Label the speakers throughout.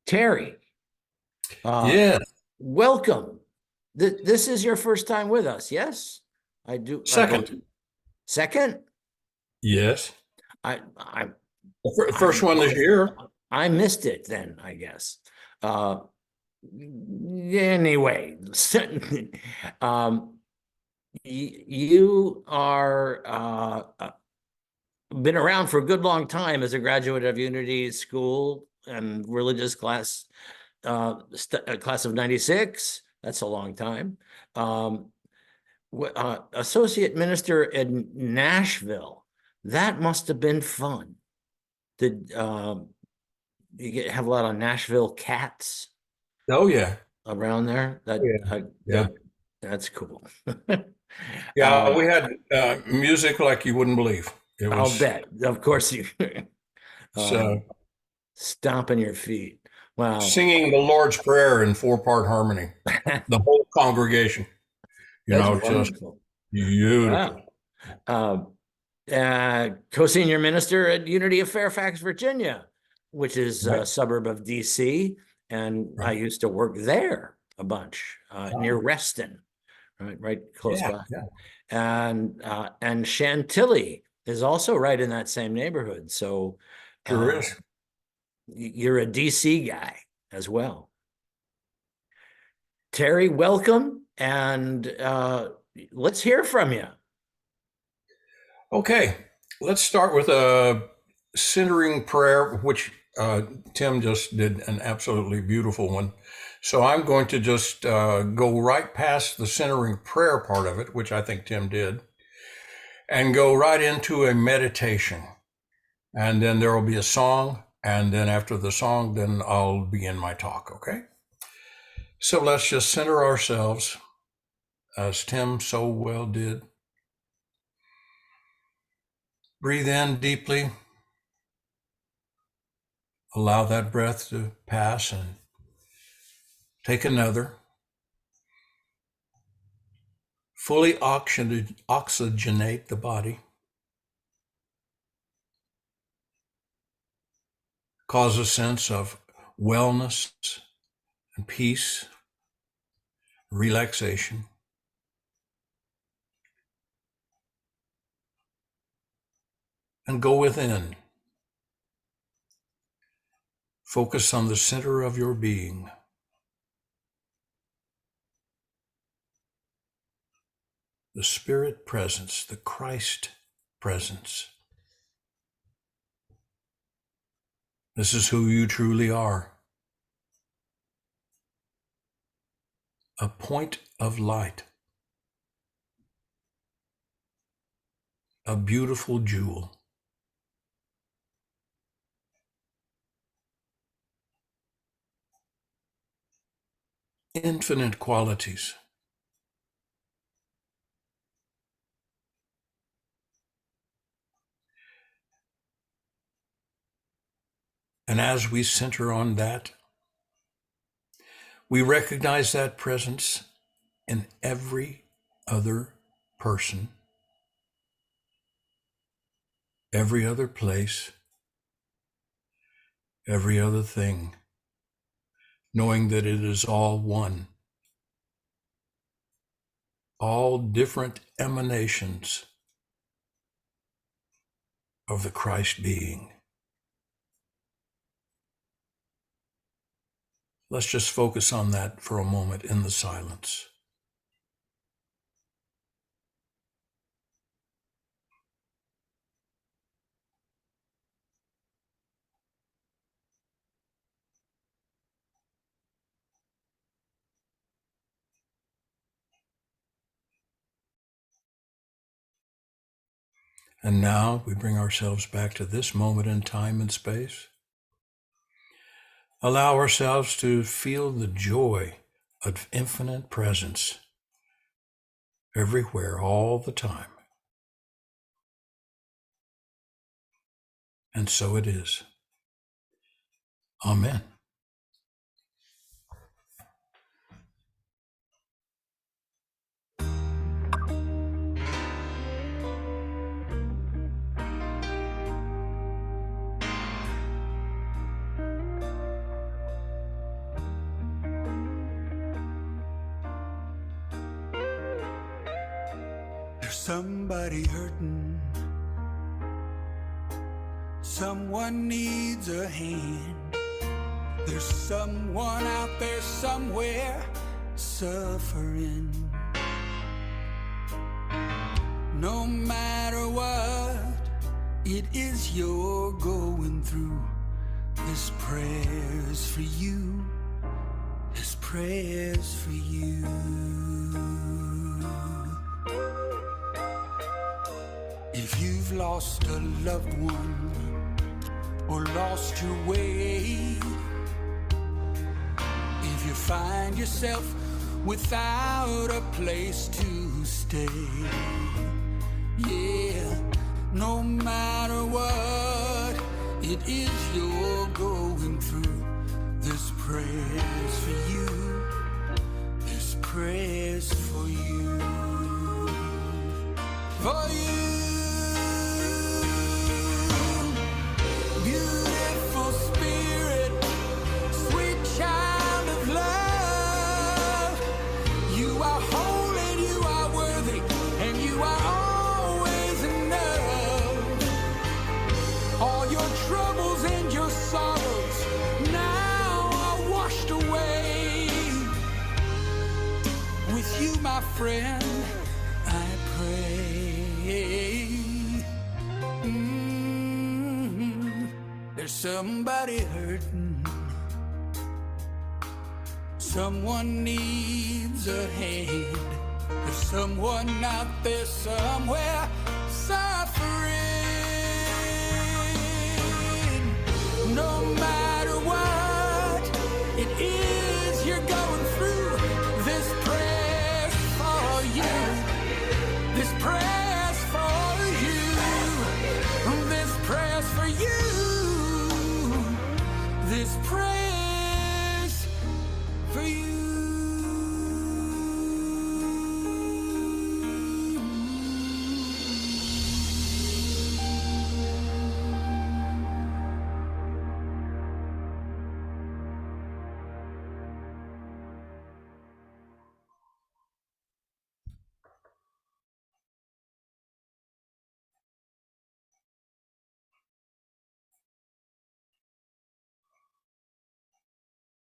Speaker 1: Terry, uh,
Speaker 2: Yeah.
Speaker 1: welcome. This is your first time with us, yes? I do, I
Speaker 2: Second.
Speaker 1: believe. Second?
Speaker 2: Yes.
Speaker 1: I
Speaker 2: The
Speaker 1: I
Speaker 2: first one this year.
Speaker 1: I missed it then, I guess. Uh, anyway, um, you are been around for a good long time as a graduate of Unity School and religious class, class of '96. That's a long time. Um, Associate minister in Nashville. That must have been fun. Did have a lot of Nashville cats
Speaker 2: Oh yeah.
Speaker 1: around there?
Speaker 2: Yeah. Yeah.
Speaker 1: That that's cool.
Speaker 2: Yeah. We had music like you wouldn't believe. It
Speaker 1: I'll
Speaker 2: was
Speaker 1: bet. Of course you uh,
Speaker 2: so
Speaker 1: stomping your feet. Wow.
Speaker 2: singing the Lord's Prayer in four-part harmony. The whole congregation.
Speaker 1: That's
Speaker 2: Just
Speaker 1: wonderful.
Speaker 2: beautiful.
Speaker 1: Wow. Um, Co-senior minister at Unity of Fairfax, Virginia, which is
Speaker 2: Right.
Speaker 1: a suburb of DC. And I
Speaker 2: Right.
Speaker 1: used to work there a bunch near
Speaker 2: Oh,
Speaker 1: Reston, right close
Speaker 2: yeah.
Speaker 1: by.
Speaker 2: Yeah.
Speaker 1: And Chantilly is also right in that same neighborhood. So
Speaker 2: Sure
Speaker 1: uh,
Speaker 2: is.
Speaker 1: you're a DC guy as well. Terry, welcome, and let's hear from you.
Speaker 2: Okay. Let's start with a centering prayer, which Tim just did an absolutely beautiful one. So I'm going to just go right past the centering prayer part of it, which I think Tim did, and go right into a meditation. And then there will be a song. And then after the song, then I'll begin my talk. Okay. So let's just center ourselves as Tim so well did. Breathe in deeply. Allow that breath to pass and take another. Fully oxygenate the body. Cause a sense of wellness and peace, relaxation. And go within. Focus on the center of your being. The Spirit presence, the Christ presence. This is who you truly are. A point of light. A beautiful jewel. Infinite qualities. And as we center on that, we recognize that presence in every other person, every other place, every other thing, knowing that it is all one, all different emanations of the Christ being. Let's just focus on that for a moment in the silence. And now we bring ourselves back to this moment in time and space. Allow ourselves to feel the joy of infinite presence everywhere, all the time. And so it is. Amen.
Speaker 3: There's somebody hurting. Someone needs a hand. There's someone out there somewhere suffering. No matter what it is you're going through, this prayer's for you. This prayer's for you. If you've lost a loved one or lost your way, if you find yourself without a place to stay, yeah, no matter what it is you're going through, this prayer's for you. This prayer's for you. For you. Beautiful spirit, sweet child of love. You are holy and you are worthy, and you are always enough. All your troubles and your sorrows now are washed away. With you, my friend, I pray. There's somebody hurting. Someone needs a hand. There's someone out there somewhere suffering. No matter what it is you're going through, this prayer's for you. This prayer's for you. This prayer's for you. This prayer's for you.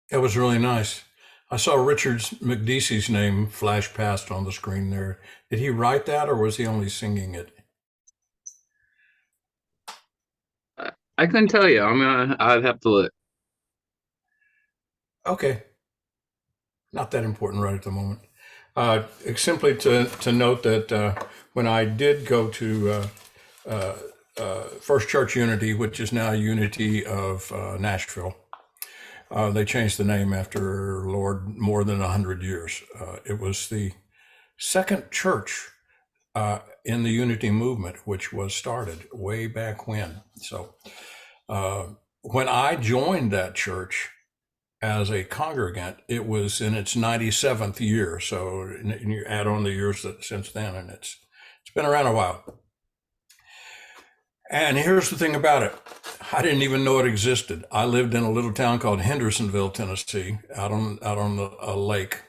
Speaker 2: It was really nice. I saw Richard McDeasy's name flash past on the screen there. Did he write that, or was he only singing it?
Speaker 4: I couldn't tell you. I'd have to look.
Speaker 2: Okay. Not that important right at the moment. Simply to note that when I did go to First Church Unity, which is now Unity of Nashville, they changed the name after, Lord, more than 100 years. It was the second church in the Unity movement, which was started way back when. So when I joined that church as a congregant, it was in its 97th year. So you add on the years since then, and it's been around a while. And here's the thing about it. I didn't even know it existed. I lived in a little town called Hendersonville, Tennessee, out on a lake,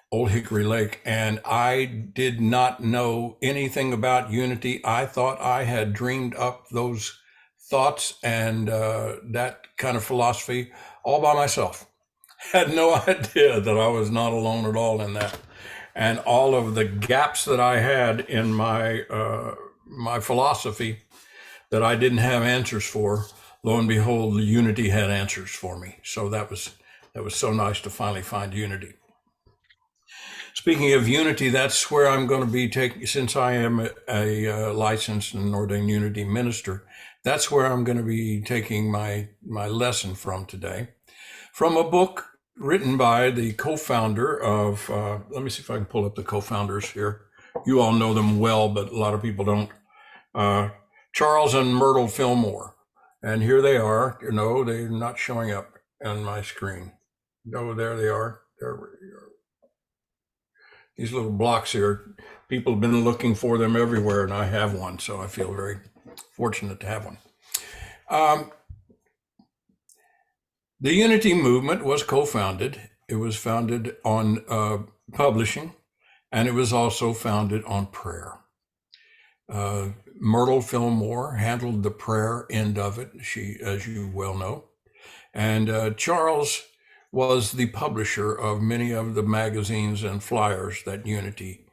Speaker 2: Old Hickory Lake, and I did not know anything about Unity. I thought I had dreamed up those thoughts and that kind of philosophy all by myself. Had no idea that I was not alone at all in that. And all of the gaps that I had in my my philosophy that I didn't have answers for, lo and behold, the Unity had answers for me. So that was so nice to finally find Unity. Speaking of Unity, that's where I'm going to be taking, since I am a licensed and ordained Unity minister, that's where I'm going to be taking my lesson from today, from a book written by the co-founder of, let me see if I can pull up the co-founders here. You all know them well, but a lot of people don't. Charles and Myrtle Fillmore. And here they are. No, they're not showing up on my screen. No, there they are. There we are. These little blocks here, people have been looking for them everywhere, and I have one, so I feel very fortunate to have one. The Unity movement was co-founded. It was founded on publishing and it was also founded on prayer. Myrtle Fillmore handled the prayer end of it, she, as you well know. And Charles was the publisher of many of the magazines and flyers that Unity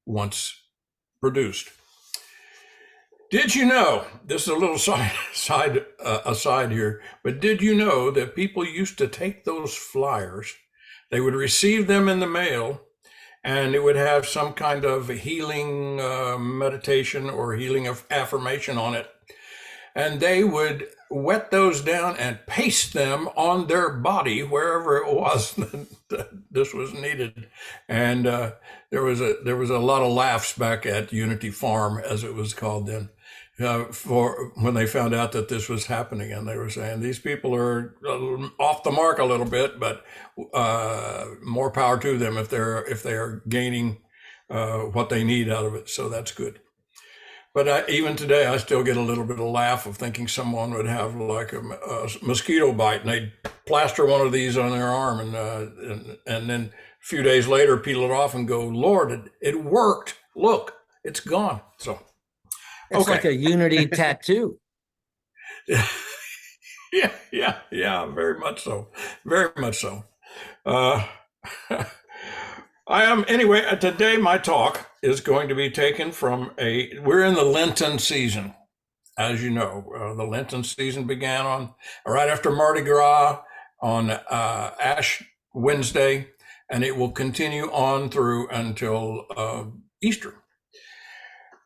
Speaker 2: once produced. Did you know, this is a little aside here, but did you know that people used to take those flyers, they would receive them in the mail, and it would have some kind of healing meditation or healing of affirmation on it. And they would wet those down and paste them on their body wherever it was that this was needed. And there was a lot of laughs back at Unity Farm, as it was called then, for when they found out that this was happening. And they were saying, these people are off the mark a little bit, but more power to them if they are gaining what they need out of it. So that's good. But even today, I still get a little bit of laugh of thinking someone would have like a mosquito bite, and they'd plaster one of these on their arm, and then a few days later peel it off and go, Lord, it worked. Look, it's gone. So
Speaker 1: it's like a Unity tattoo.
Speaker 2: Yeah, very much so. Very much so. Anyway, today my talk is going to be taken from we're in the Lenten season. As you know, the Lenten season began right after Mardi Gras on Ash Wednesday, and it will continue on through until Easter.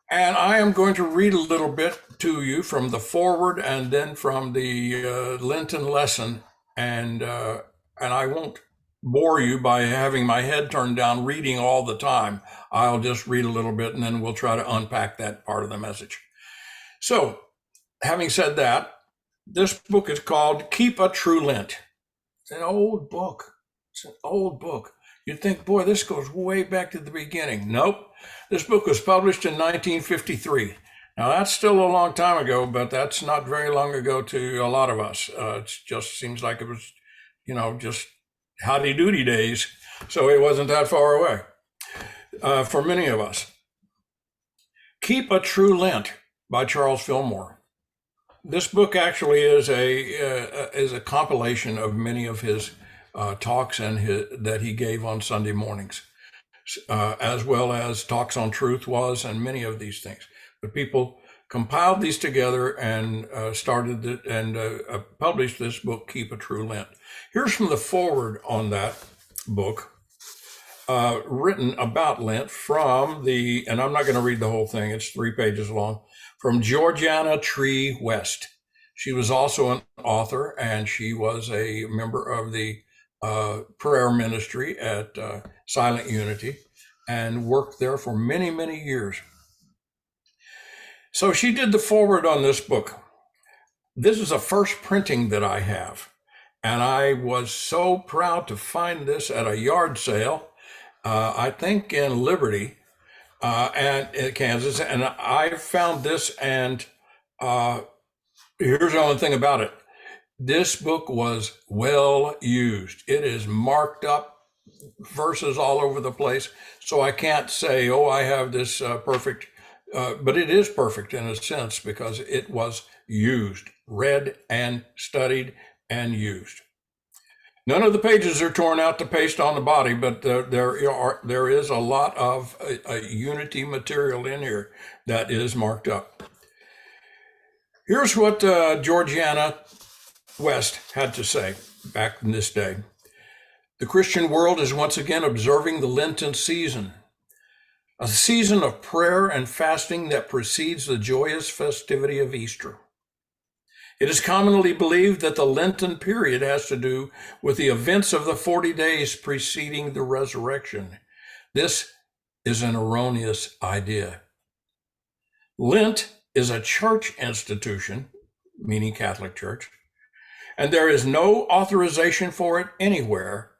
Speaker 2: And I am going to read a little bit to you from the foreword and then from the Lenten lesson, and I won't bore you by having my head turned down reading all the time. I'll just read a little bit, and then we'll try to unpack that part of the message. So, having said that, this book is called Keep a True Lent. It's an old book. You'd think, boy, this goes way back to the beginning. Nope. This book was published in 1953. Now, that's still a long time ago, but that's not very long ago to a lot of us. It just seems like it was, just howdy doody days. So it wasn't that far away for many of us. Keep a True Lent by Charles Fillmore. This book actually is a compilation of many of his talks that he gave on Sunday mornings, as well as talks on truth and many of these things. But people compiled these together and published this book, Keep a True Lent. Here's from the foreword on that book, written about Lent and I'm not going to read the whole thing, it's 3 pages long, from Georgiana Tree West. She was also an author, and she was a member of the prayer ministry at Silent Unity and worked there for many, many years. So she did the foreword on this book. This is a first printing that I have, and I was so proud to find this at a yard sale, I think in Liberty, and in Kansas, and I found this, and here's the only thing about it. This book was well used. It is marked up, verses all over the place, so I can't say, I have this perfect, but it is perfect in a sense because it was used, read and studied and used. None of the pages are torn out to paste on the body, but there is a lot of Unity material in here that is marked up. Here's what Georgiana West had to say back in this day. The Christian world is once again observing the Lenten season, a season of prayer and fasting that precedes the joyous festivity of Easter. It is commonly believed that the Lenten period has to do with the events of the 40 days preceding the resurrection. This is an erroneous idea. Lent is a church institution, meaning Catholic Church, and there is no authorization for it anywhere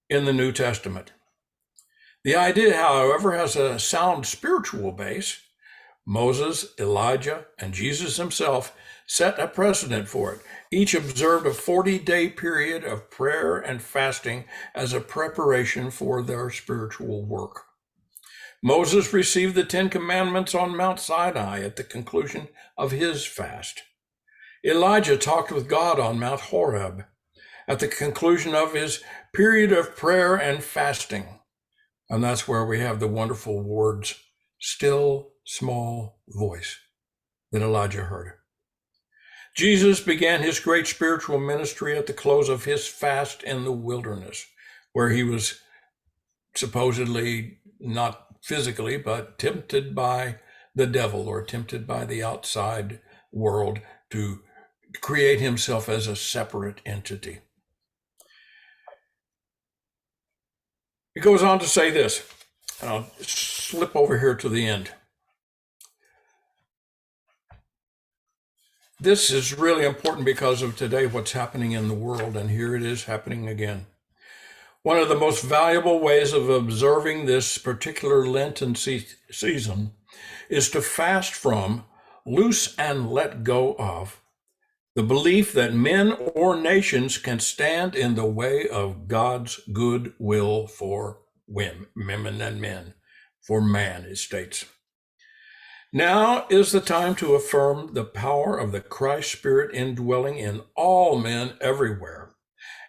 Speaker 2: in the New Testament. The idea, however, has a sound spiritual base. Moses, Elijah, and Jesus himself set a precedent for it. Each observed a 40-day period of prayer and fasting as a preparation for their spiritual work. Moses received the 10 Commandments on Mount Sinai at the conclusion of his fast. Elijah talked with God on Mount Horeb at the conclusion of his period of prayer and fasting. And that's where we have the wonderful words, still small voice, that Elijah heard. Jesus began his great spiritual ministry at the close of his fast in the wilderness, where he was supposedly not physically, but tempted by the devil or tempted by the outside world to create himself as a separate entity. It goes on to say this, and I'll slip over here to the end. This is really important because of today, what's happening in the world, and here it is happening again. One of the most valuable ways of observing this particular Lenten season is to fast from, loose and let go of, the belief that men or nations can stand in the way of God's good will for women and men, for man, it states. Now is the time to affirm the power of the Christ Spirit indwelling in all men everywhere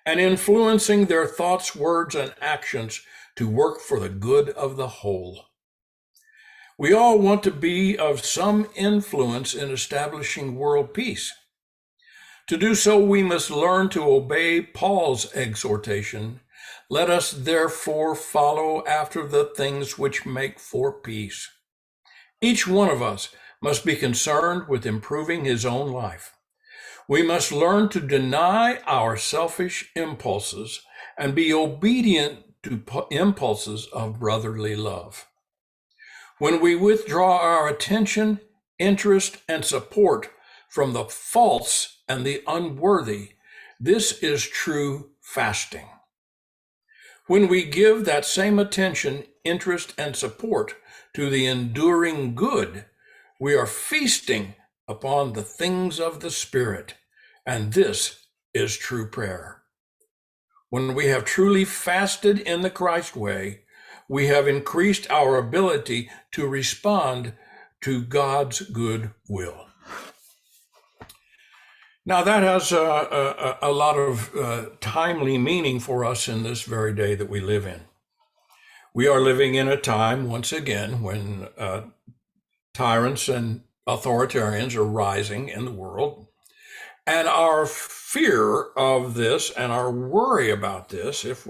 Speaker 2: and influencing their thoughts, words, and actions to work for the good of the whole. We all want to be of some influence in establishing world peace. To do so, we must learn to obey Paul's exhortation. Let us therefore follow after the things which make for peace. Each one of us must be concerned with improving his own life. We must learn to deny our selfish impulses and be obedient to impulses of brotherly love. When we withdraw our attention, interest, and support from the false and the unworthy, this is true fasting. When we give that same attention, interest, and support to the enduring good, we are feasting upon the things of the Spirit, and this is true prayer. When we have truly fasted in the Christ way, we have increased our ability to respond to God's good will. Now that has a lot of timely meaning for us in this very day that we live in. We are living in a time, once again, when tyrants and authoritarians are rising in the world. And our fear of this and our worry about this, if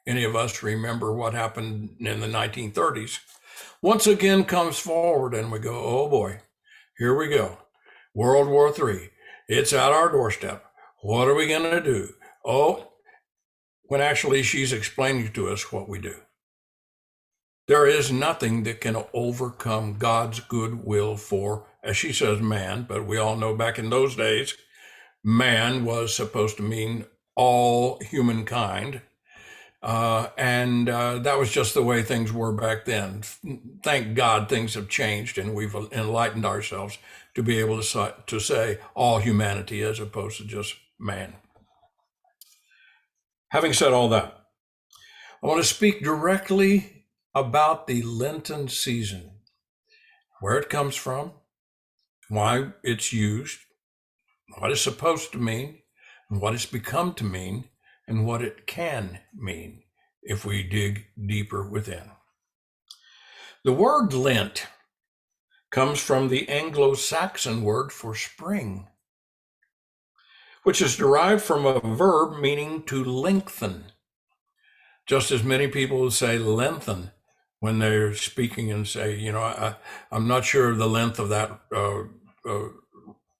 Speaker 2: any of us remember what happened in the 1930s, once again comes forward and we go, oh boy, here we go. World War III, it's at our doorstep. What are we going to do? Oh, when actually she's explaining to us what we do. There is nothing that can overcome God's good will for, as she says, man, but we all know back in those days, man was supposed to mean all humankind. And that was just the way things were back then. Thank God things have changed and we've enlightened ourselves to be able to say all humanity as opposed to just man. Having said all that, I want to speak directly about the Lenten season, where it comes from, why it's used, what it's supposed to mean, and what it's become to mean, and what it can mean if we dig deeper within. The word Lent comes from the Anglo-Saxon word for spring, which is derived from a verb meaning to lengthen, just as many people say lengthen when they're speaking and say, I'm not sure of the length of that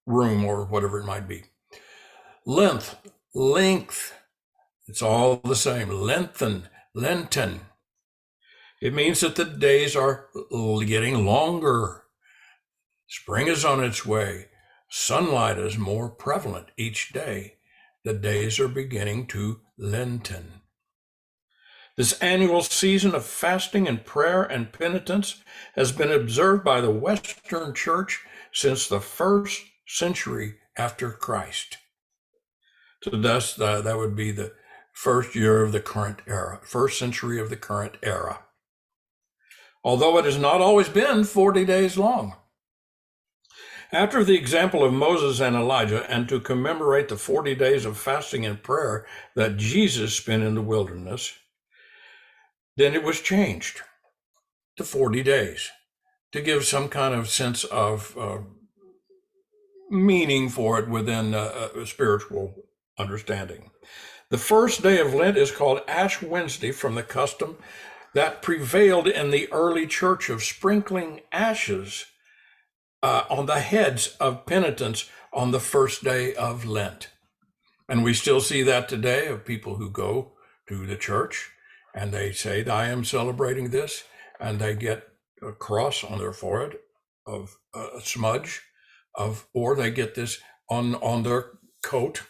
Speaker 2: room or whatever it might be. Length, it's all the same. Lengthen, Lenten. It means that the days are getting longer. Spring is on its way. Sunlight is more prevalent each day. The days are beginning to lengthen. This annual season of fasting and prayer and penitence has been observed by the Western Church since the first century after Christ. So thus, that would be the first year of the current era, first century of the current era. Although it has not always been 40 days long. After the example of Moses and Elijah, and to commemorate the 40 days of fasting and prayer that Jesus spent in the wilderness, then it was changed to 40 days to give some kind of sense of meaning for it within a spiritual understanding. The first day of Lent is called Ash Wednesday from the custom that prevailed in the early church of sprinkling ashes on the heads of penitents on the first day of Lent. And we still see that today of people who go to the church and they say, I am celebrating this, and they get a cross on their forehead of a smudge of, or they get this on their coat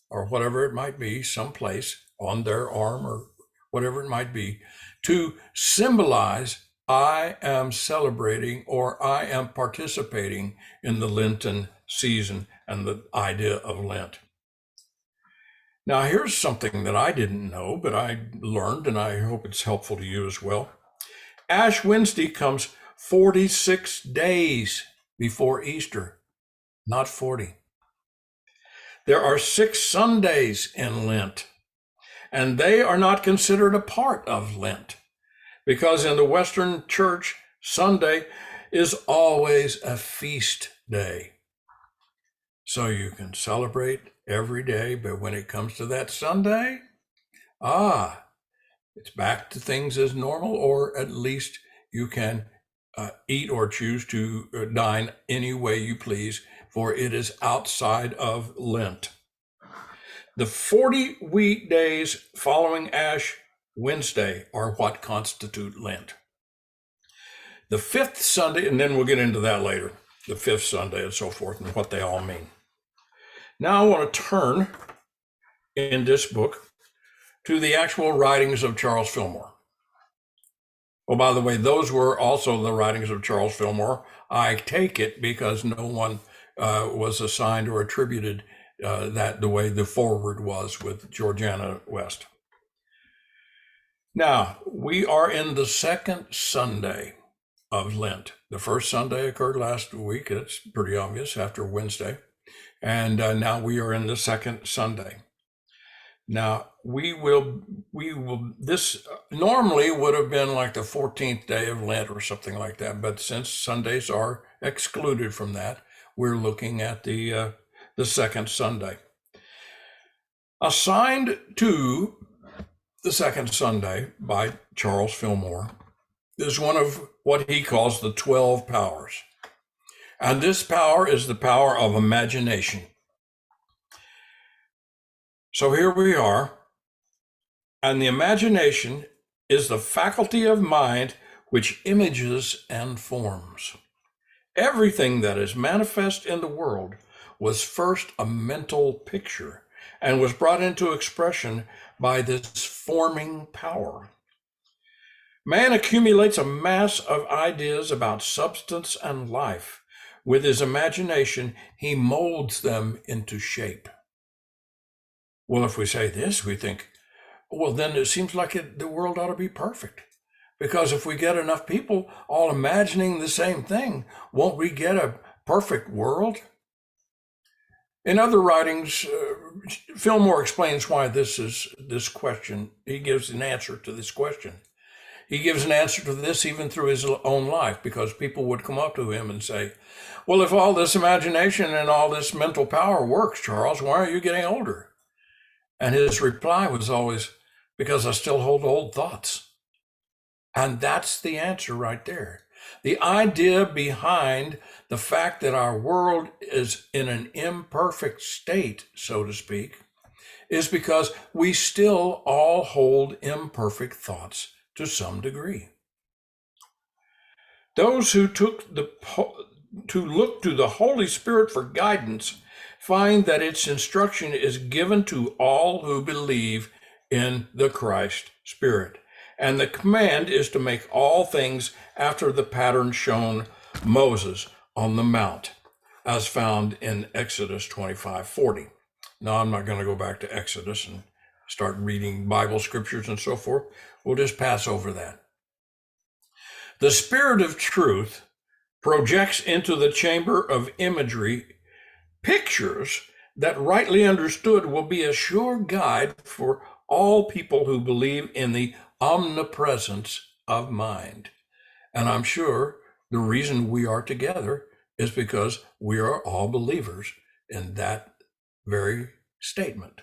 Speaker 2: or whatever it might be, someplace on their arm or whatever it might be, to symbolize I am celebrating or I am participating in the Lenten season and the idea of Lent. Now, here's something that I didn't know, but I learned, and I hope it's helpful to you as well. Ash Wednesday comes 46 days before Easter, not 40. There are 6 Sundays in Lent, and they are not considered a part of Lent, because in the Western Church, Sunday is always a feast day. So you can celebrate every day, but when it comes to that Sunday, it's back to things as normal, or at least you can eat or choose to dine any way you please, for it is outside of Lent. The 40 weekdays following Ash Wednesday are what constitute Lent. The 5th Sunday, and then we'll get into that later, the 5th Sunday and so forth, and what they all mean. Now I want to turn in this book to the actual writings of Charles Fillmore. Oh, by the way, those were also the writings of Charles Fillmore. I take it because no one was assigned or attributed that the way the foreword was with Georgiana West. Now, we are in the 2nd Sunday of Lent. The first Sunday occurred last week. It's pretty obvious after Wednesday. And now we are in the 2nd Sunday. Now, this normally would have been like the 14th day of Lent or something like that. But since Sundays are excluded from that, we're looking at the 2nd Sunday. Assigned to the 2nd Sunday by Charles Fillmore is one of what he calls the 12 powers. And this power is the power of imagination. So here we are, and the imagination is the faculty of mind which images and forms. Everything that is manifest in the world was first a mental picture and was brought into expression by this forming power. Man accumulates a mass of ideas about substance and life. With his imagination, he molds them into shape. Well, if we say this, we think, well, then it seems like the world ought to be perfect. Because if we get enough people all imagining the same thing, won't we get a perfect world? In other writings, Fillmore explains why this question. He gives an answer to this question. He gives an answer to this even through his own life, because people would come up to him and say, well, if all this imagination and all this mental power works, Charles, why are you getting older? And his reply was always, because I still hold old thoughts. And that's the answer right there. The idea behind the fact that our world is in an imperfect state, so to speak, is because we still all hold imperfect thoughts to some degree. Those who look to the Holy Spirit for guidance find that its instruction is given to all who believe in the Christ Spirit. And the command is to make all things after the pattern shown Moses on the mount. as found in Exodus 25:40. Now, I'm not going to go back to Exodus and start reading Bible scriptures and so forth. We'll just pass over that. The Spirit of truth projects into the chamber of imagery pictures that, rightly understood, will be a sure guide for all people who believe in the omnipresence of mind. And I'm sure the reason we are together is because we are all believers in that very statement.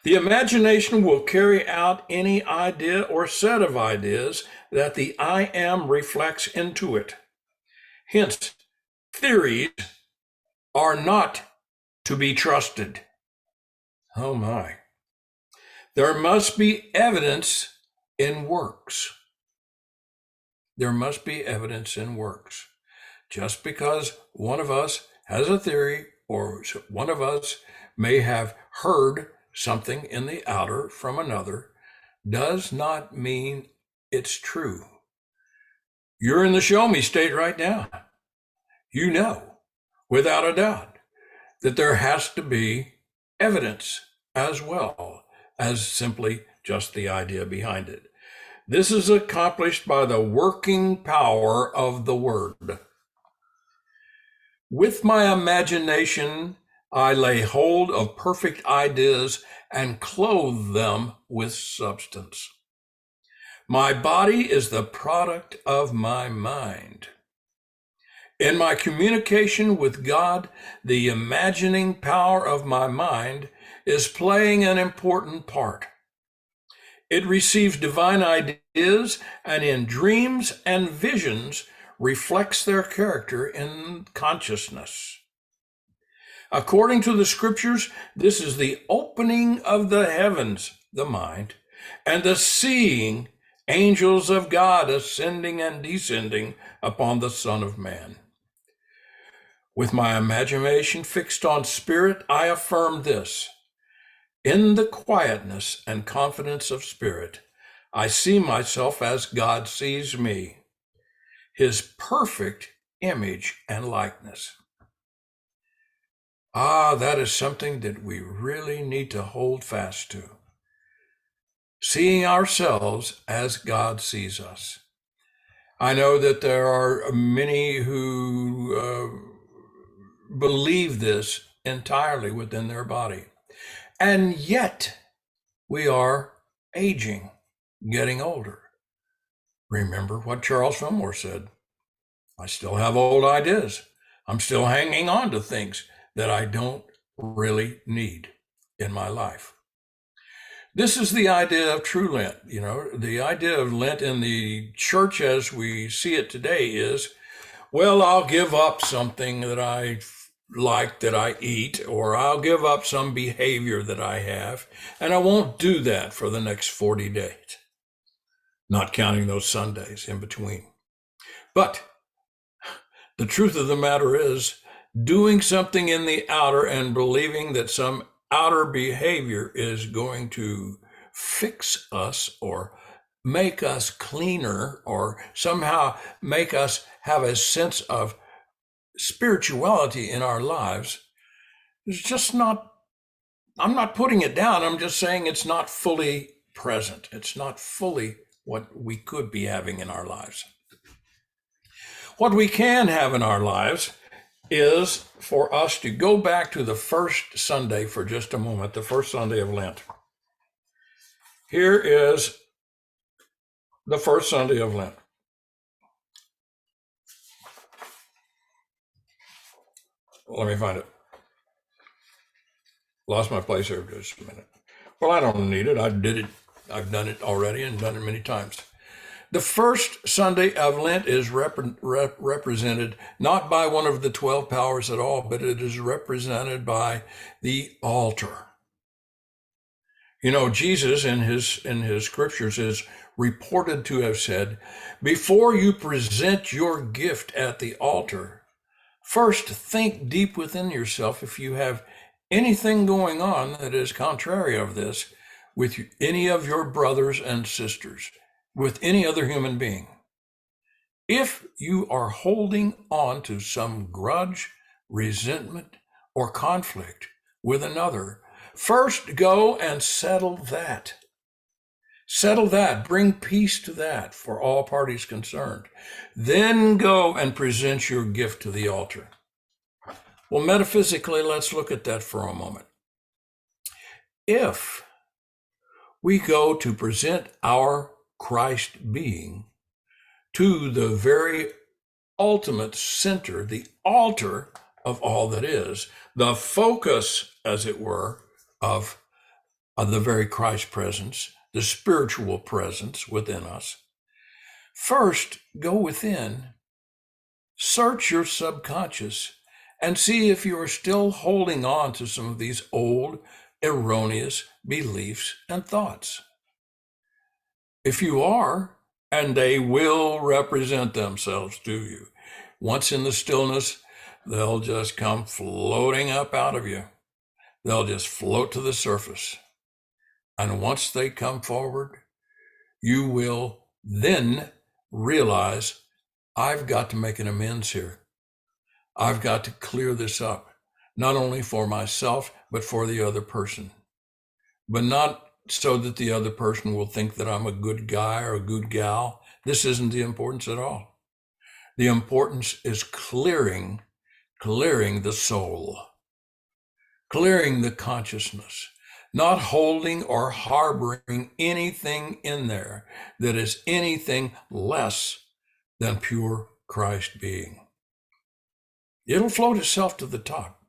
Speaker 2: The imagination will carry out any idea or set of ideas that the I am reflects into it. Hence, theories are not to be trusted. Oh my. There must be evidence in works. There must be evidence in works. Just because one of us has a theory or one of us may have heard something in the outer from another does not mean it's true. You're in the show me state right now. You know, without a doubt, that there has to be evidence as well as simply just the idea behind it. This is accomplished by the working power of the word. With my imagination, I lay hold of perfect ideas and clothe them with substance. My body is the product of my mind. In my communication with God, the imagining power of my mind is playing an important part. It receives divine ideas and in dreams and visions reflects their character in consciousness. According to the scriptures, this is the opening of the heavens, the mind, and the seeing angels of God ascending and descending upon the Son of Man. With my imagination fixed on spirit, I affirm this. In the quietness and confidence of spirit, I see myself as God sees me, his perfect image and likeness. That is something that we really need to hold fast to. Seeing ourselves as God sees us. I know that there are many who believe this entirely within their body. And yet we are aging, getting older. Remember what Charles Fillmore said. I still have old ideas. I'm still hanging on to things that I don't really need in my life. This is the idea of true Lent. You know, the idea of Lent in the church as we see it today is, well, I'll give up something that I like that I eat, or I'll give up some behavior that I have, and I won't do that for the next 40 days, not counting those Sundays in between. But the truth of the matter is, doing something in the outer and believing that some outer behavior is going to fix us or make us cleaner or somehow make us have a sense of spirituality in our lives is just not, I'm not putting it down. I'm just saying it's not fully present. It's not fully what we could be having in our lives. What we can have in our lives is for us to go back to the first Sunday for just a moment, the first Sunday of Lent. Here is the first Sunday of Lent. Let me find it. Lost my place here just a minute. Well, I don't need it. I did it. I've done it already and done it many times. The first Sunday of Lent is represented not by one of the 12 powers at all, but it is represented by the altar. You know, Jesus in his scriptures is reported to have said, before you present your gift at the altar, first think deep within yourself if you have anything going on that is contrary of this with any of your brothers and sisters, with any other human being. If you are holding on to some grudge, resentment, or conflict with another, first go and settle that. Settle that. Bring peace to that for all parties concerned. Then go and present your gift to the altar. Well, metaphysically, let's look at that for a moment. If we go to present our Christ being to the very ultimate center, the altar of all that is, the focus, as it were, of the very Christ presence, the spiritual presence within us. First, go within, search your subconscious, and see if you are still holding on to some of these old, erroneous beliefs and thoughts. If you are, and they will represent themselves to you, once in the stillness, they'll just come floating up out of you. They'll just float to the surface. And once they come forward, you will then realize, I've got to make an amends here. I've got to clear this up, not only for myself, but for the other person. But not so that the other person will think that I'm a good guy or a good gal. This isn't the importance at all. The importance is clearing the soul, clearing the consciousness, not holding or harboring anything in there that is anything less than pure Christ being. It'll float itself to the top.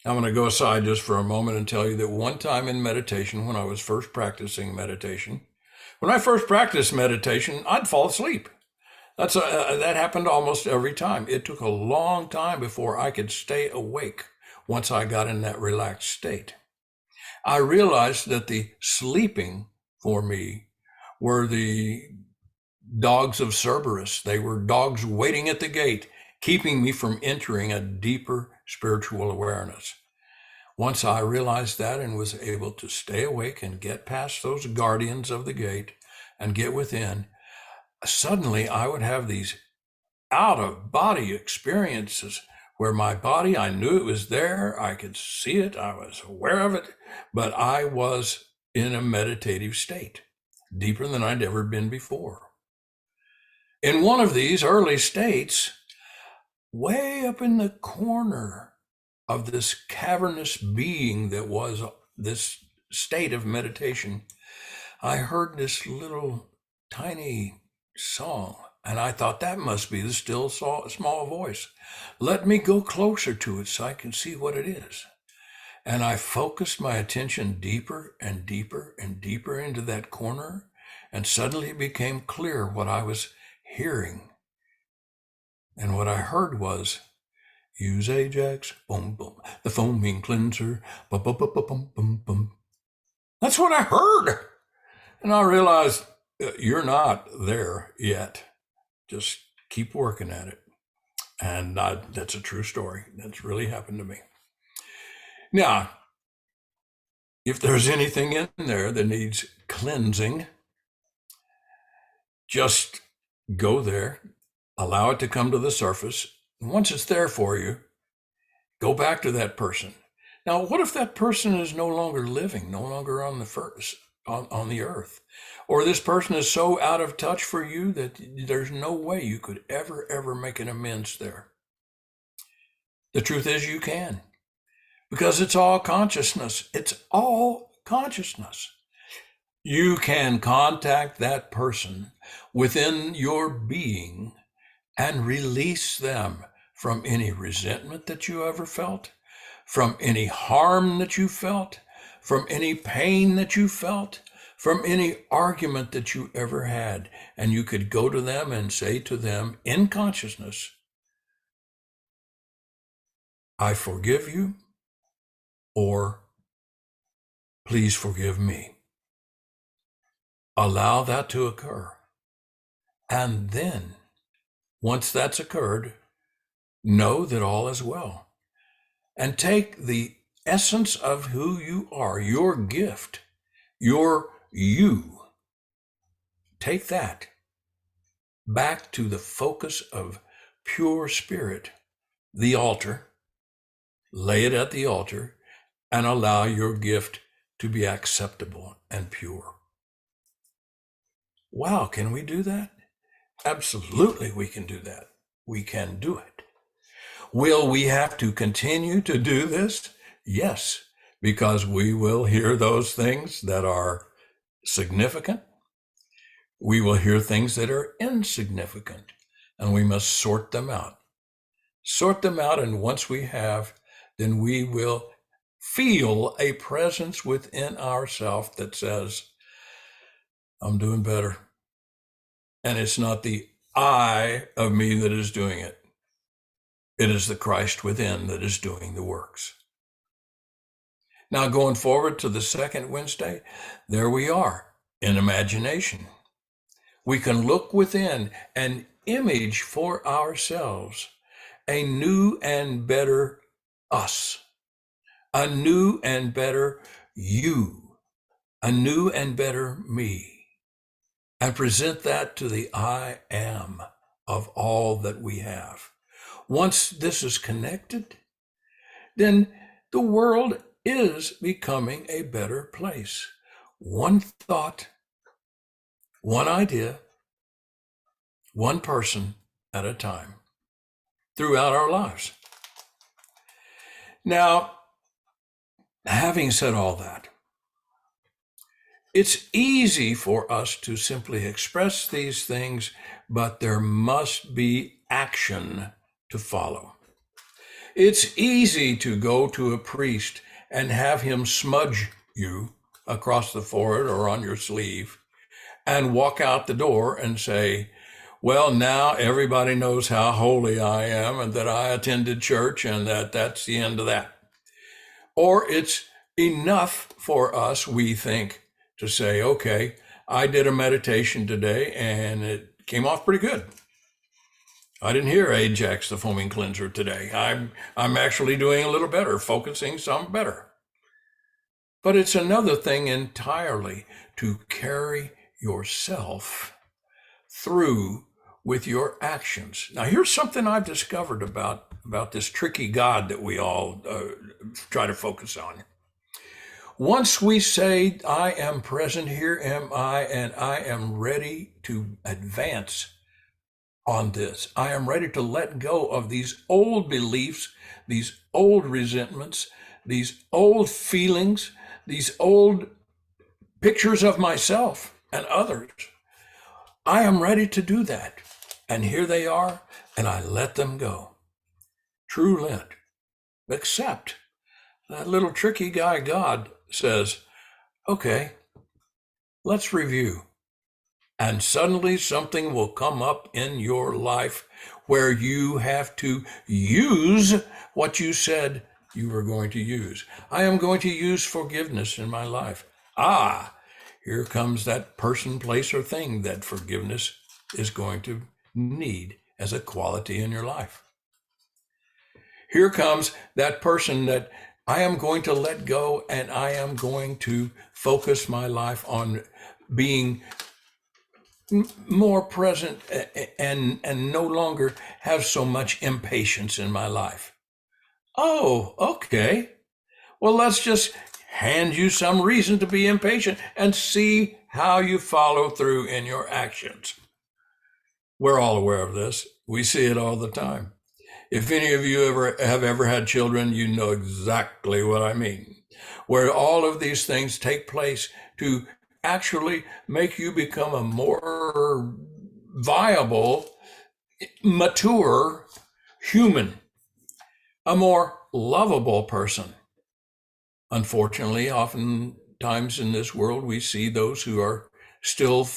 Speaker 2: I'm going to go aside just for a moment and tell you that one time in meditation, when I was first practicing meditation, when I first practiced meditation, I'd fall asleep. That happened almost every time. It took a long time before I could stay awake once I got in that relaxed state. I realized that the sleeping for me were the dogs of Cerberus. They were dogs waiting at the gate, keeping me from entering a deeper spiritual awareness. Once I realized that and was able to stay awake and get past those guardians of the gate and get within, suddenly I would have these out-of-body experiences where my body, I knew it was there, I could see it, I was aware of it, but I was in a meditative state, deeper than I'd ever been before. In one of these early states, way up in the corner of this cavernous being that was this state of meditation, I heard this little tiny song, and I thought that must be the still small voice. Let me go closer to it so I can see what it is. And I focused my attention deeper and deeper and deeper into that corner, and suddenly it became clear what I was hearing. And what I heard was, use Ajax, boom, boom, the foaming cleanser, bum, bum, bum, bum, bum, bum. That's what I heard. And I realized, you're not there yet. Just keep working at it. And that's a true story. That's really happened to me. Now, if there's anything in there that needs cleansing, just go there, allow it to come to the surface. And once it's there for you, go back to that person. Now, what if that person is no longer living, no longer on the earth? Or this person is so out of touch for you that there's no way you could ever make an amends there. The truth is you can, because it's all consciousness. It's all consciousness. You can contact that person within your being and release them from any resentment that you ever felt, from any harm that you felt, from any pain that you felt, from any argument that you ever had. And you could go to them and say to them in consciousness, I forgive you, or please forgive me. Allow that to occur. And then, once that's occurred, know that all is well. And take the essence of who you are, your gift, your you. Take that. back to the focus of pure spirit, the altar, lay it at the altar, and allow your gift to be acceptable and pure. Wow, can we do that? Absolutely, we can do that. We can do it. Will we have to continue to do this? Yes, because we will hear those things that are significant. We will hear things that are insignificant, and we must sort them out. Sort them out, and once we have, then we will feel a presence within ourselves that says, I'm doing better. And it's not the I of me that is doing it. It is the Christ within that is doing the works. Now, going forward to the second Wednesday, there we are in imagination. We can look within and image for ourselves a new and better us, a new and better you, a new and better me, and present that to the I am of all that we have. Once this is connected, then the world is becoming a better place. One thought, one idea, one person at a time throughout our lives. Now, having said all that, it's easy for us to simply express these things, but there must be action to follow. It's easy to go to a priest and have him smudge you across the forehead or on your sleeve and walk out the door and say, well, now everybody knows how holy I am and that I attended church and that's the end of that. Or it's enough for us, we think, to say, okay, I did a meditation today and it came off pretty good. I didn't hear Ajax, the foaming cleanser today. I'm actually doing a little better, focusing some better. But it's another thing entirely to carry yourself through with your actions. Now, here's something I've discovered about this tricky God that we all try to focus on. Once we say, I am present, here am I, and I am ready to advance on this. I am ready to let go of these old beliefs, these old resentments, these old feelings, these old pictures of myself and others. I am ready to do that. And here they are, and I let them go. True Lent. Except that little tricky guy, God, says, okay, let's review. And suddenly something will come up in your life where you have to use what you said you were going to use. I am going to use forgiveness in my life. Here comes that person, place, or thing that forgiveness is going to need as a quality in your life. Here comes that person that I am going to let go, and I am going to focus my life on being more present and no longer have so much impatience in my life. Oh, okay. Well, let's just hand you some reason to be impatient and see how you follow through in your actions. We're all aware of this. We see it all the time. If any of you have ever had children, you know exactly what I mean, where all of these things take place to actually make you become a more viable, mature human, a more lovable person. Unfortunately, oftentimes in this world, we see those who are still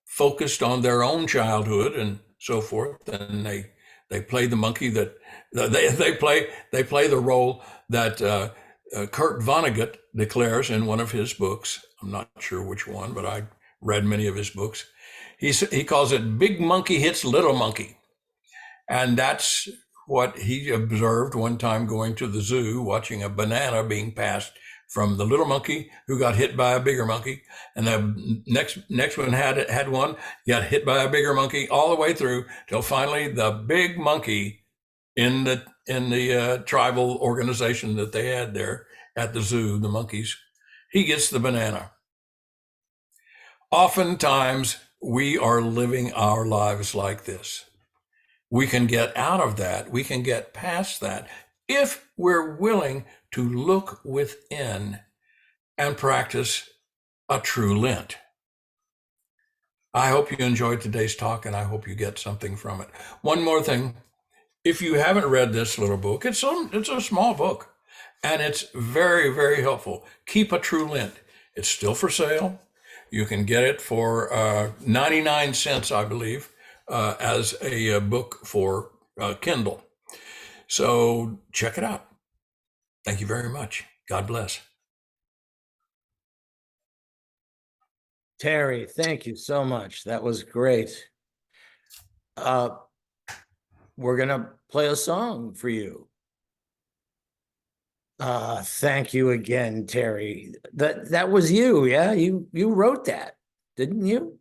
Speaker 2: focused on their own childhood and so forth, and they play the monkey that they play the role that Kurt Vonnegut declares in one of his books. I'm not sure which one, but I read many of his books. He calls it Big Monkey Hits Little Monkey. And that's what he observed one time going to the zoo, watching a banana being passed from the little monkey who got hit by a bigger monkey, and the next one had one, got hit by a bigger monkey, all the way through till finally the big monkey in the tribal organization that they had there at the zoo, the monkeys, he gets the banana. Oftentimes, we are living our lives like this. We can get out of that. We can get past that if we're willing to look within and practice a true Lent. I hope you enjoyed today's talk, and I hope you get something from it. One more thing. If you haven't read this little book, it's a small book, and it's very, very helpful. Keep a True Lent. It's still for sale. You can get it for 99 cents, I believe, as a book for Kindle. So check it out. Thank you very much. God bless.
Speaker 1: Terry, thank you so much. That was great. We're gonna play a song for you. Thank you again, Terry. That was you, yeah? You wrote that, didn't you?